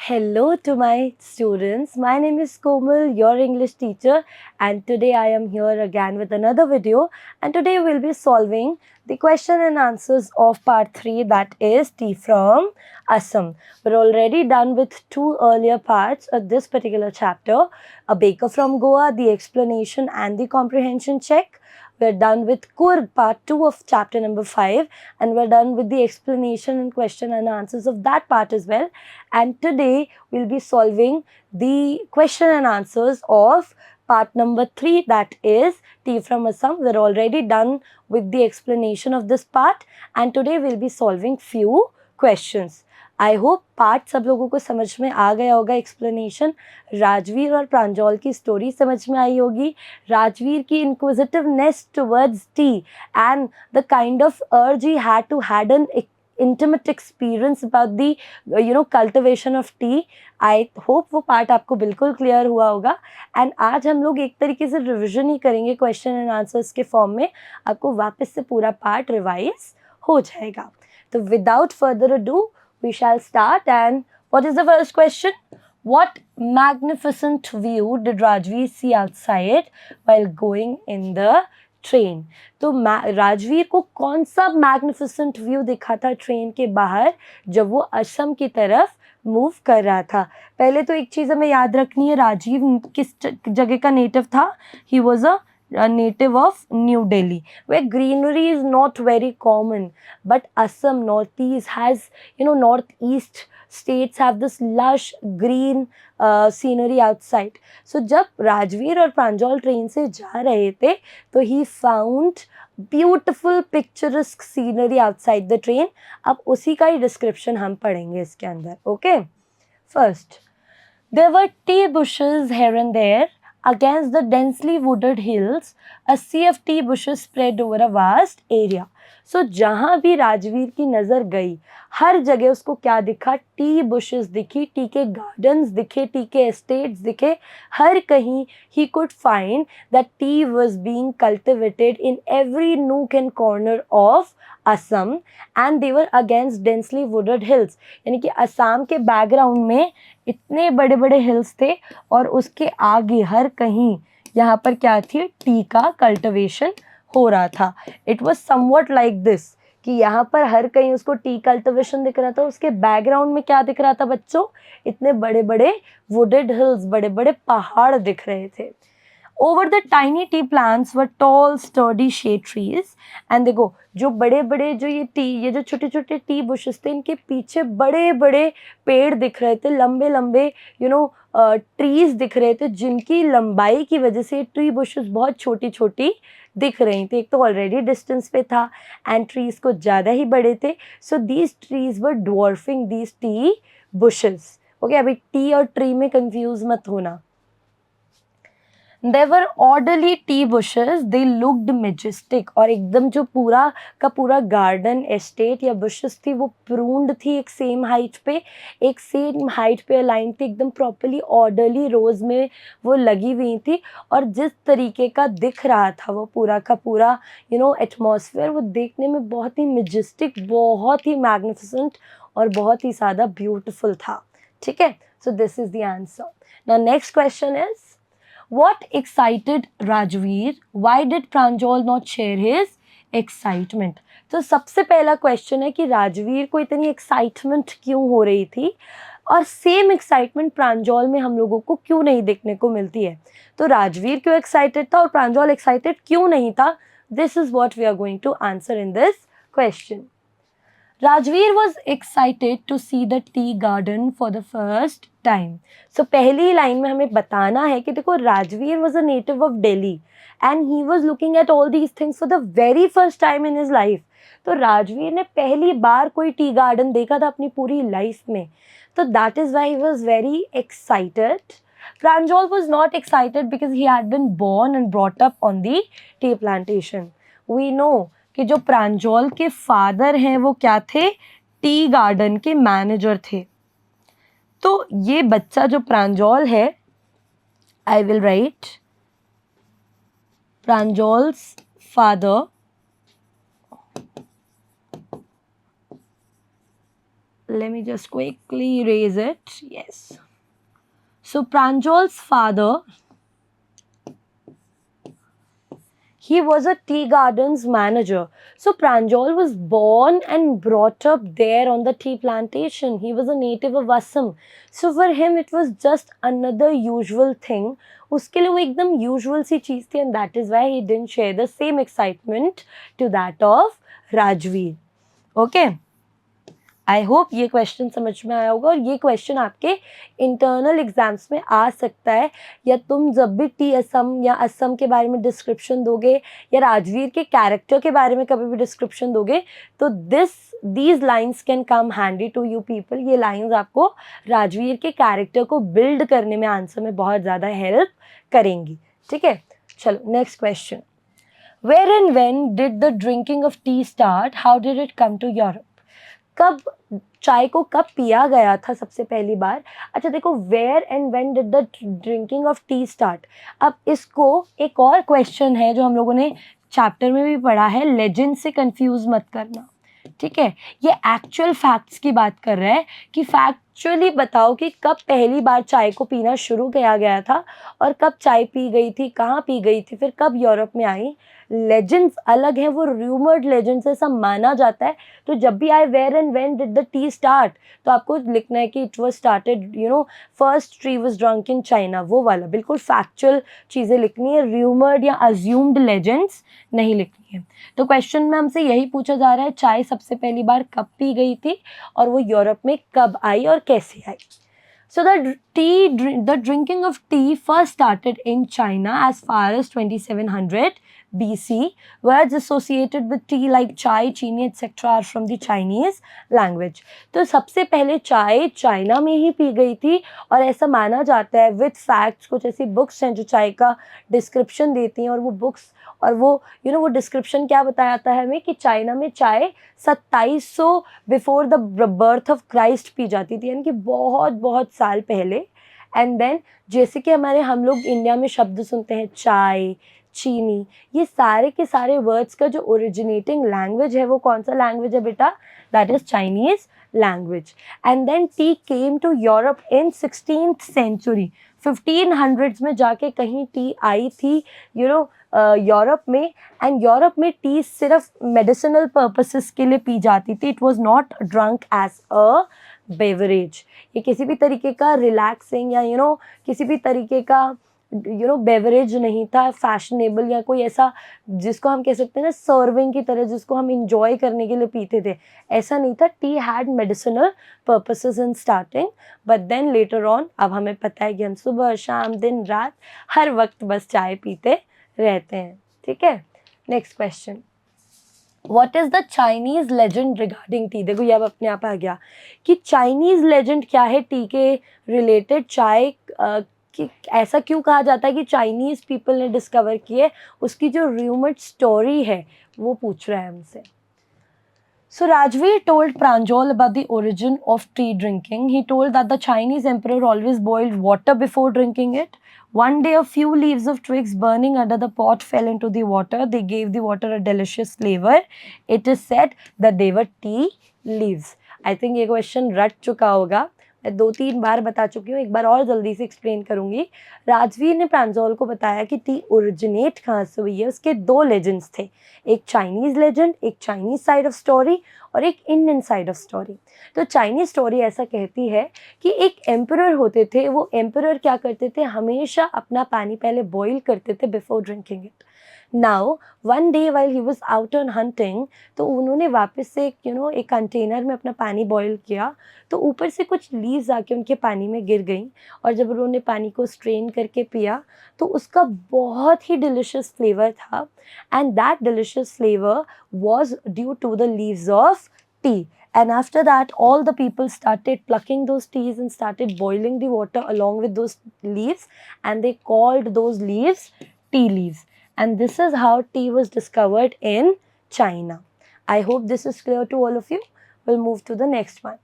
Hello to my students. My name is Komal, your English teacher, and today I am here again with another video. And today we'll be solving the question and answers of part 3, that is Tea from Assam. We're already done with 2 earlier parts of this particular chapter, A Baker from Goa, the explanation and the comprehension check. We're done with Kurg part 2 of chapter number 5, and we're done with the explanation and question and answers of that part as well. And today we'll be solving the question and answers of part number 3, that is Tea from Assam. We're already done with the explanation of this part, and today we'll be solving few questions. I hope part सब लोगों को समझ में आ गया होगा. Explanation, Rajveer और प्रांजल की story समझ में आई होगी, राजवीर की inquisitiveness towards tea and the kind of urge he had to had an intimate experience about the cultivation of tea. I hope वो पार्ट आपको बिल्कुल क्लियर हुआ होगा. एंड आज हम लोग एक तरीके से रिविजन ही करेंगे क्वेश्चन एंड आंसर्स के फॉर्म में. आपको वापस से पूरा पार्ट रिवाइज हो जाएगा. तो without further ado we shall start. And what is the first question? What magnificent view did Rajveer see outside while going in the train? तो राजवीर को कौन सा मैग्निफिसेंट व्यू दिखा था ट्रेन के बाहर जब वो असम की तरफ मूव कर रहा था? पहले तो एक चीज़ हमें याद रखनी है, राजीव किस जगह का नेटिव था? He was a native of New Delhi, where greenery is not very common, but Assam, northeast has, northeast states have this lush green scenery outside. So जब राजवीर और प्रांजल ट्रेन से जा रहे थे तो he found beautiful picturesque scenery outside the train. अब उसी का ही डिस्क्रिप्शन हम पढ़ेंगे इसके अंदर. Okay, first, there were tea bushes here and there. Against the densely wooded hills, a sea of tea bushes spread over a vast area. So जहाँ भी राजवीर की नज़र गई, हर जगह उसको क्या दिखा? टी बुशेस दिखी, टी के गार्डन्स दिखे, टी के एस्टेट्स दिखे. हर कहीं he could find that tea was being cultivated in every nook and corner of Assam, and they were against densely wooded hills. यानी कि असम के बैकग्राउंड में इतने बड़े बड़े हिल्स थे और उसके आगे हर कहीं यहाँ पर क्या थी? टी का कल्टिवेशन हो रहा था. It was somewhat like this कि यहाँ पर हर कहीं उसको टी कल्टिवेशन दिख रहा था. उसके बैकग्राउंड में क्या दिख रहा था बच्चों? इतने बड़े बड़े वुडेड हिल्स, बड़े बड़े पहाड़ दिख रहे थे. Over the tiny tea plants were tall, sturdy shade trees. And देखो, जो बड़े बड़े जो ये जो छोटे छोटे टी बुशेस थे, इनके पीछे बड़े बड़े पेड़ दिख रहे थे, लंबे लंबे ट्रीज दिख रहे थे, जिनकी लंबाई की वजह से ट्री बुशेस बहुत छोटी छोटी दिख रही थी. एक तो ऑलरेडी डिस्टेंस पे था एंड ट्रीज को ज़्यादा ही बड़े थे. So these trees were dwarfing these T bushes. Okay, अभी टी और ट्री में कंफ्यूज मत होना. There were orderly tea bushes. They looked majestic. और एकदम जो पूरा का पूरा गार्डन, एस्टेट या बुशेस थी वो प्रून्ड थी, एक सेम हाइट पे अलाइन थी, एकदम प्रॉपरली ऑर्डरली रोज में वो लगी हुई थी. और जिस तरीके का दिख रहा था वो पूरा का पूरा एटमॉस्फेयर, वो देखने में बहुत ही मेजेस्टिक, बहुत ही मैग्निफिसेंट और बहुत ही ज़्यादा ब्यूटिफुल था. ठीक है, so this is the answer. Now next question is, what excited Rajveer? Why did Pranjal not share his excitement? तो सबसे पहला क्वेश्चन है कि राजवीर को इतनी एक्साइटमेंट क्यों हो रही थी और सेम एक्साइटमेंट प्रांजल में हम लोगों को क्यों नहीं देखने को मिलती है. तो राजवीर क्यों एक्साइटेड था और प्रांजल एक्साइटेड क्यों नहीं था? This is what we are going to answer in this question. Rajveer was excited to see the tea garden for the first time. So पहली लाइन में हमें बताना है कि देखो, Rajveer was a native of Delhi and he was looking at all these things for the very first time in his life. तो राजवीर ने पहली बार कोई टी गार्डन देखा था अपनी पूरी लाइफ में. तो that is why he was very excited. Pranjal was not excited because he had been born and brought up on the tea plantation. We know कि जो प्रांजल के फादर हैं वो क्या थे? टी गार्डन के मैनेजर थे. तो ये बच्चा जो प्रांजल है, I will write Pranjal's father, let me just quickly erase it. Yes. So Pranjol's father, he was a tea gardens manager. So Pranjal was born and brought up there on the tea plantation. He was a native of Assam. So for him it was just another usual thing. उसके लिए वो एकदम usual सी चीज़ थी, and that is why he didn't share the same excitement to that of Rajveer. Okay. I hope ये question समझ में आया होगा, और ये क्वेश्चन आपके इंटरनल एग्जाम्स में आ सकता है, या तुम जब भी टी असम या असम के बारे में डिस्क्रिप्शन दोगे या राजवीर के कैरेक्टर के बारे में कभी भी डिस्क्रिप्शन दोगे, तो these lines can come handy to you people. ये लाइन्स आपको राजवीर के कैरेक्टर को बिल्ड करने में आंसर में बहुत ज़्यादा हेल्प करेंगी. ठीक है, चलो next question. Where and when did the drinking of tea start? How did it come to Europe? कब चाय को कब पिया गया था सबसे पहली बार? अच्छा देखो, where and when did the drinking of tea start. अब इसको एक और क्वेश्चन है जो हम लोगों ने चैप्टर में भी पढ़ा है, लेजेंड से कंफ्यूज मत करना. ठीक है, ये एक्चुअल फैक्ट्स की बात कर रहा है कि फैक्चुअली बताओ कि कब पहली बार चाय को पीना शुरू किया गया था, और कब चाय पी गई थी, कहाँ पी गई थी, फिर कब यूरोप में आई. लेजेंड्स अलग हैं, वो रूमर्ड लेजेंड्स ऐसा माना जाता है. तो जब भी आए where and when did the tea start, तो आपको लिखना है कि it was started, first tea was drunk in China. वो वाला बिल्कुल फैक्चुअल चीज़ें लिखनी है, रूमर्ड या अज्यूम्ड लेजेंड्स नहीं लिखनी है. तो क्वेश्चन में हमसे यही पूछा जा रहा है, चाय सबसे पहली बार कब पी गई थी और वो यूरोप में कब आई और कैसे आई. So the drinking of tea first started in China as far as 2700 BC. Words associated with tea like chai, chini, etc. are from the Chinese language. तो सबसे पहले चाय चाइना में ही पी गई थी, और ऐसा माना जाता है विद फैक्ट्स. कुछ ऐसी बुक्स हैं जो चाय का डिस्क्रिप्शन देती हैं, और वो बुक्स और वो वो डिस्क्रिप्शन क्या बताता है हमें कि चाइना में चाय 2700 before the birth of Christ P जाती थी, यानी कि बहुत बहुत साल पहले. एंड देन जैसे कि हम लोग इंडिया में शब्द सुनते हैं चाय, चीनी, ये सारे के सारे वर्ड्स का जो ओरिजिनेटिंग लैंग्वेज है वो कौन सा लैंग्वेज है बेटा? That is Chinese language. And then tea came to Europe in 16th century. 1500s में जाके कहीं टी आई थी यूरोप में. एंड यूरोप में टी सिर्फ मेडिसिनल पर्पसेस के लिए पी जाती थी. It was not drunk as a beverage. ये किसी भी तरीके का रिलैक्सिंग या किसी भी तरीके का बेवरेज नहीं था, फैशनेबल या कोई ऐसा जिसको हम कह सकते हैं ना सर्विंग की तरह, जिसको हम इंजॉय करने के लिए पीते थे, ऐसा नहीं था. Tea had medicinal purposes in starting, but then later on अब हमें पता है कि हम सुबह शाम दिन रात हर वक्त बस चाय पीते रहते हैं. ठीक है, next question. What is the Chinese legend regarding T? देखो ये अब अपने आप आ गया कि चाइनीज़ लेजेंड क्या है टी के रिलेटेड. चाय कि ऐसा क्यों कहा जाता है कि चाइनीज़ पीपल ने डिस्कवर की है, उसकी जो रूमर्ड स्टोरी है वो पूछ रहा है हमसे. So Rajveer told Pranjal about the origin of tea drinking. He told that the Chinese emperor always boiled water before drinking it. One day, a few leaves of twigs burning under the pot fell into the water. They gave the water a delicious flavor. It is said that they were tea leaves. I think ये question रट चुका होगा, मैं 2-3 बार बता चुकी हूँ, एक बार और जल्दी से एक्सप्लेन करूँगी. राजवीर ने प्रांजल को बताया कि टी ओरिजिनेट कहाँ से हुई है. उसके 2 लेजेंड्स थे, एक चाइनीज़ लेजेंड, एक चाइनीज़ साइड ऑफ स्टोरी और एक इंडियन साइड ऑफ स्टोरी. तो चाइनीज़ स्टोरी ऐसा कहती है कि एक एम्परर होते थे. वो एम्परर क्या करते थे, हमेशा अपना पानी पहले बॉईल करते थे before drinking it. Now one day while he was out on hunting, तो उन्होंने वापस से एक कंटेनर में अपना पानी बॉईल किया, तो ऊपर से कुछ लीव्स आके उनके पानी में गिर गई, और जब उन्होंने पानी को स्ट्रेन करके पिया तो उसका बहुत ही डिलिशियस फ्लेवर था. And that delicious flavour was due to the leaves of tea. And after that, all the people started plucking those teas and started boiling the water along with those leaves, and they called those leaves tea leaves. And this is how tea was discovered in China. I hope this is clear to all of you. We'll move to the next one.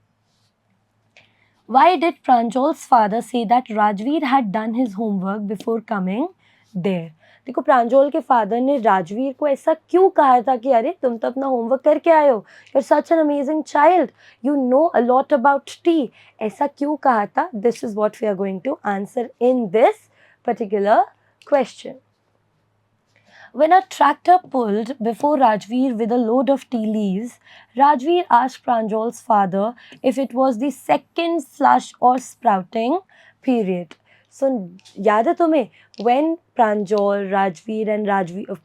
Why did Pranjal's father say that Rajveer had done his homework before coming there? देखो प्रांजल के father ने राजवीर को ऐसा क्यों कहा था कि अरे तुम तो अपना होमवर्क करके आए हो, you are such an amazing child, you know a lot about tea, ऐसा क्यों कहा था? This is what we are going to answer in this particular question. When a tractor pulled before Rajveer with a load of tea leaves, Rajveer asked Pranjal's father if it was the second flush or sprouting period. So, याद है तुम्हें? When Pranjal, Rajveer and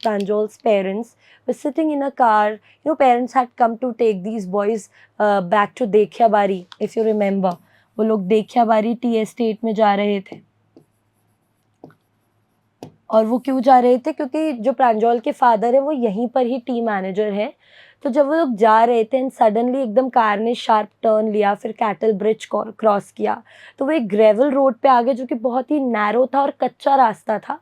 Pranjal's parents were sitting in a car, you know, parents had come to take these boys back to Dekhya Bari, if you remember. वो लोग देखिया बारी tea estate में जा रहे थे, और वो क्यों जा रहे थे? क्योंकि जो प्रांजल के फादर है वो यहीं पर ही टी मैनेजर है। तो जब वो लोग जा रहे थे एंड सडनली एकदम कार ने शार्प टर्न लिया, फिर कैटल ब्रिज क्रॉस किया, तो वो एक ग्रेवल रोड पे आ गए जो कि बहुत ही नैरो था और कच्चा रास्ता था।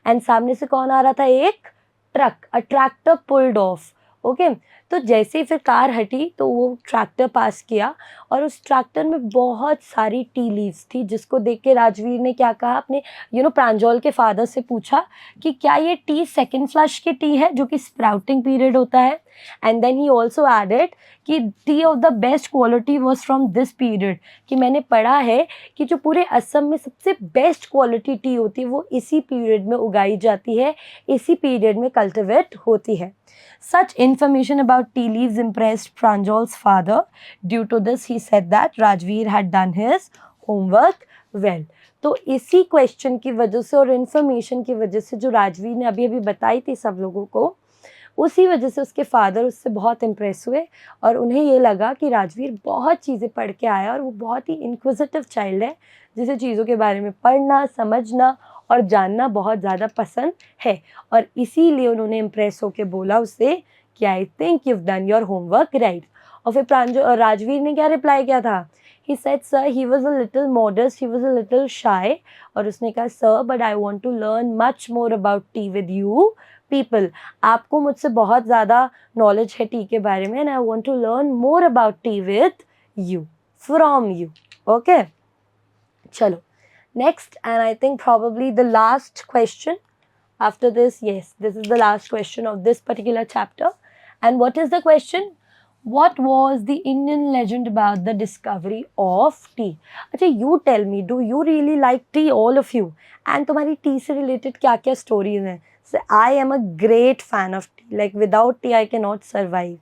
एंड सामने से कौन आ रहा था? एक ट्रक, अ ट्रैक्टर पुल्ड ऑफ। ओके, तो जैसे ही फिर कार हटी तो वो ट्रैक्टर पास किया और उस ट्रैक्टर में बहुत सारी टी लीव्स थी, जिसको देख के राजवीर ने क्या कहा? अपने प्रांजल के फादर से पूछा कि क्या ये टी सेकेंड फ्लश की टी है, जो कि स्प्राउटिंग पीरियड होता है। And then he also added कि tea of the best quality was from this period, कि मैंने पढ़ा है कि जो पूरे असम में सबसे बेस्ट क्वालिटी टी होती है वो इसी पीरियड में उगाई जाती है, इसी पीरियड में कल्टिवेट होती है। Such information about tea leaves impressed Pranjal's father. Due to this, he said that Rajveer had done his homework well. तो इसी क्वेश्चन की वजह से और इन्फॉर्मेशन की वजह से जो राजवीर ने अभी अभी बताई थी सब लोगों को, उसी वजह से उसके फादर उससे बहुत इम्प्रेस हुए और उन्हें ये लगा कि राजवीर बहुत चीज़ें पढ़ के आया और वो बहुत ही इंक्विजिटिव चाइल्ड है, जिसे चीज़ों के बारे में पढ़ना, समझना और जानना बहुत ज़्यादा पसंद है। और इसीलिए उन्होंने इम्प्रेस होकर बोला उससे कि I think you have done your homework right. और फिर राजवीर ने क्या रिप्लाई किया था? He said, sir, he was a little modest, he was a little shy. और उसने कहा, sir, but I want to learn much more about tea with you people. आपको मुझसे बहुत ज़्यादा नॉलेज है टी के बारे में, and I want to learn more about tea with you, from you. Okay? चलो, next, and I think probably the last question. After this, yes, this is the last question of this particular chapter. And what is the question? What was the Indian legend about the discovery of tea? अच्छा, you tell me, do you really like tea, all of you? And तुम्हारी tea से related क्या क्या stories हैं? So I am a great fan of tea. Like without tea, I cannot survive.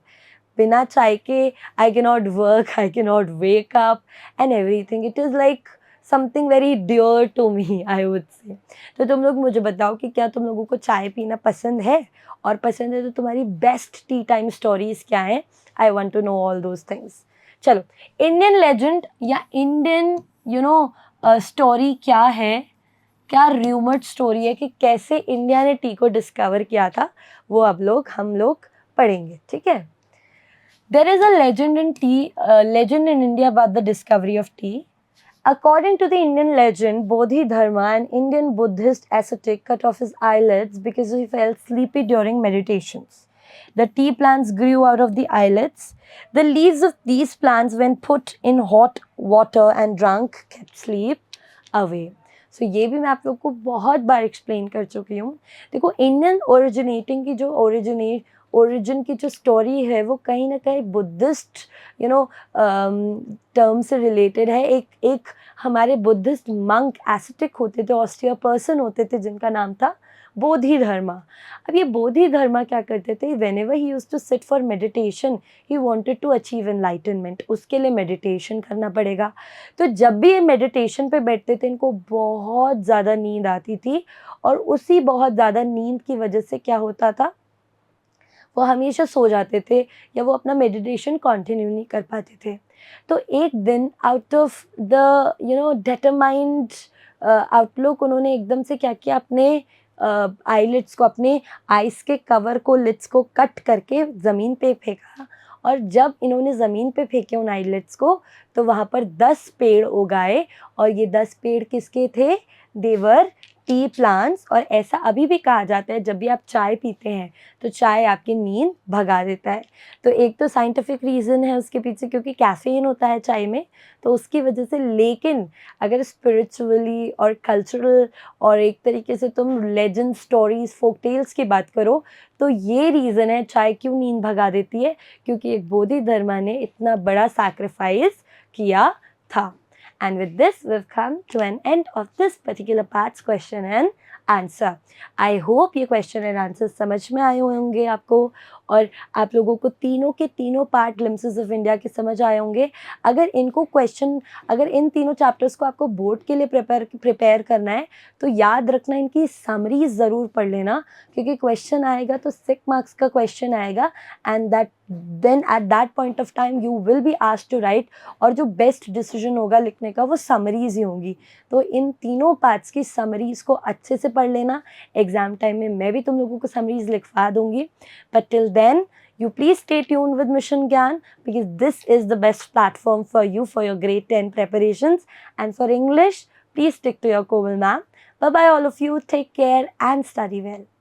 बिना चाय के I cannot work, I cannot wake up and everything. It is like something very dear to me, I would say. तो तुम लोग मुझे बताओ कि क्या तुम लोगों को चाय पीना पसंद है, और पसंद है तो तुम्हारी बेस्ट टी टाइम स्टोरीज क्या हैं? I want to know all those things. चलो, इंडियन लेजेंड या इंडियन स्टोरी क्या है, क्या र्यूमर्ड स्टोरी है कि कैसे इंडिया ने टी को डिस्कवर किया था, वो अब हम लोग पढ़ेंगे, ठीक है? There is a legend in India about the discovery of tea. According to the Indian legend, Bodhidharma, an Indian Buddhist ascetic, cut off his eyelids because he felt sleepy during meditations. The tea plants grew out of the eyelids. The leaves of these plants, when put in hot water and drunk, kept sleep away. So ये भी मैं आप लोग को बहुत बार explain कर चुकी हूँ। देखो, इंडियन ओरिजिनेटिंग की जो ओरिजिन की जो स्टोरी है वो कहीं ना कहीं बुद्धिस्ट टर्म से रिलेटेड है। एक हमारे बुद्धिस्ट मंक एसिटिक होते थे, ऑस्टियर पर्सन होते थे, जिनका नाम था बोधिधर्मा। अब ये बोधिधर्मा क्या करते थे? Whenever he used to sit for meditation, he wanted to achieve enlightenment. उसके लिए मेडिटेशन करना पड़ेगा। तो जब भी ये मेडिटेशन पे बैठते थे, इनको बहुत ज़्यादा नींद आती थी, और उसी बहुत ज़्यादा नींद की वजह से क्या होता था, वो हमेशा सो जाते थे या वो अपना मेडिटेशन कंटिन्यू नहीं कर पाते थे। तो एक दिन out of the determined outlook, उन्होंने एकदम से क्या किया, अपने आईलिड्स को, अपने आइस के कवर को, लिड्स को कट करके ज़मीन पे फेंका। और जब इन्होंने ज़मीन पे फेंके उन आईलिड्स को, तो वहाँ पर 10 पेड़ उगाए। और ये 10 पेड़ किसके थे? देवर टी प्लांट्स, और ऐसा अभी भी कहा जाता है जब भी आप चाय पीते हैं तो चाय आपकी नींद भगा देता है। तो एक तो साइंटिफिक रीज़न है उसके पीछे, क्योंकि कैफ़ीन होता है चाय में, तो उसकी वजह से। लेकिन अगर स्पिरिचुअली और कल्चरल और एक तरीके से तुम लेजेंड स्टोरीज फोक टेल्स की बात करो, तो ये रीज़न है चाय क्यों नींद भगा देती है, क्योंकि एक बोधि धर्मा ने इतना बड़ा सैक्रिफाइस किया था। And with this, we've come to an end of this particular part's question and answer. I hope ये question and answer समझ में आए होंगे आपको, और आप लोगों को तीनों के तीनों पार्ट ग्लिम्पसेस ऑफ इंडिया के समझ आए होंगे। अगर इन तीनों चैप्टर्स को आपको बोर्ड के लिए प्रिपेयर करना है तो याद रखना, इनकी समरी ज़रूर पढ़ लेना, क्योंकि क्वेश्चन आएगा तो 6 मार्क्स का क्वेश्चन आएगा, and then at that point of time you will be asked to write, और जो बेस्ट डिसीजन होगा लिखने का वो समरीज ही होंगी। तो इन तीनों पार्ट्स की समरीज को अच्छे से पढ़ लेना। एग्जाम टाइम में मैं भी तुम लोगों को समरीज लिखवा दूंगी, but till then you please stay tuned with Mission Gyan, because this is the best platform for you for your grade 10 preparations. And for English, please stick to your Komal ma'am. Bye bye all of you, take care and study well.